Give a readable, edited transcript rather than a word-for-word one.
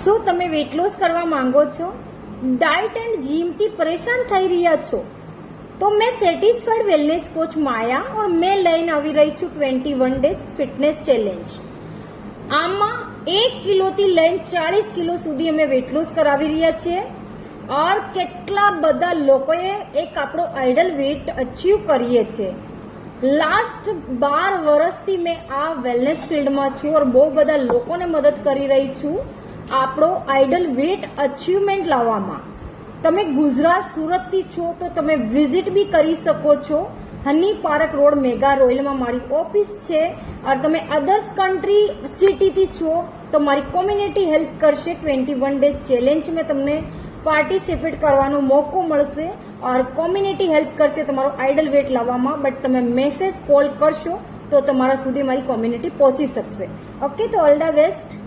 શું તમે weight loss કરવા માંગો છો? ડાયટ એન્ડ જીમથી પરેશાન થઈ રહ્યા છો? તો मैं સેટિસ્ફાઈડ વેલનેસ કોચ માયા और मैं લઈને આવી રહી છું 21 ડેઝ ફિટનેસ ચેલેન્જ. આમાં 1 કિલોથી લઈને 40 કિલો સુધી અમે વેટ લોસ કરાવી રહ્યા છીએ और કેટલા બધા લોકોએ એક આપણો આઈડલ વેટ અચીવ કરીએ છીએ. લાસ્ટ 12 વર્ષથી મેં આ વેલનેસ ફિલ્ડમાં છું और બહુ બધા લોકોને મદદ કરી રહી છું આપણો આઈડલ વેટ અચીવમેન્ટ લાવવામાં. તમે ગુજરાત સુરતથી છો તો તમે વિઝિટ બી કરી શકો છો. હની પાર્ક રોડ મેગા રોયલમાં મારી ઓફિસ છે. और તમે અધર્સ કન્ટ્રી સિટીથી છો તો મારી કોમ્યુનિટી હેલ્પ કરશે. 21 ડેઝ ચેલેન્જ મેં તમને પાર્ટિસિપેટ કરવાનો મોકો મળશે और કોમ્યુનિટી હેલ્પ કરશે તમારો આઈડલ વેટ લાવવામાં. બટ તમે મેસેજ કોલ કરશો તો તમારા સુધી મારી કોમ્યુનિટી પહોંચી શકશે. ઓકે, તો ઓલ ધ બેસ્ટ.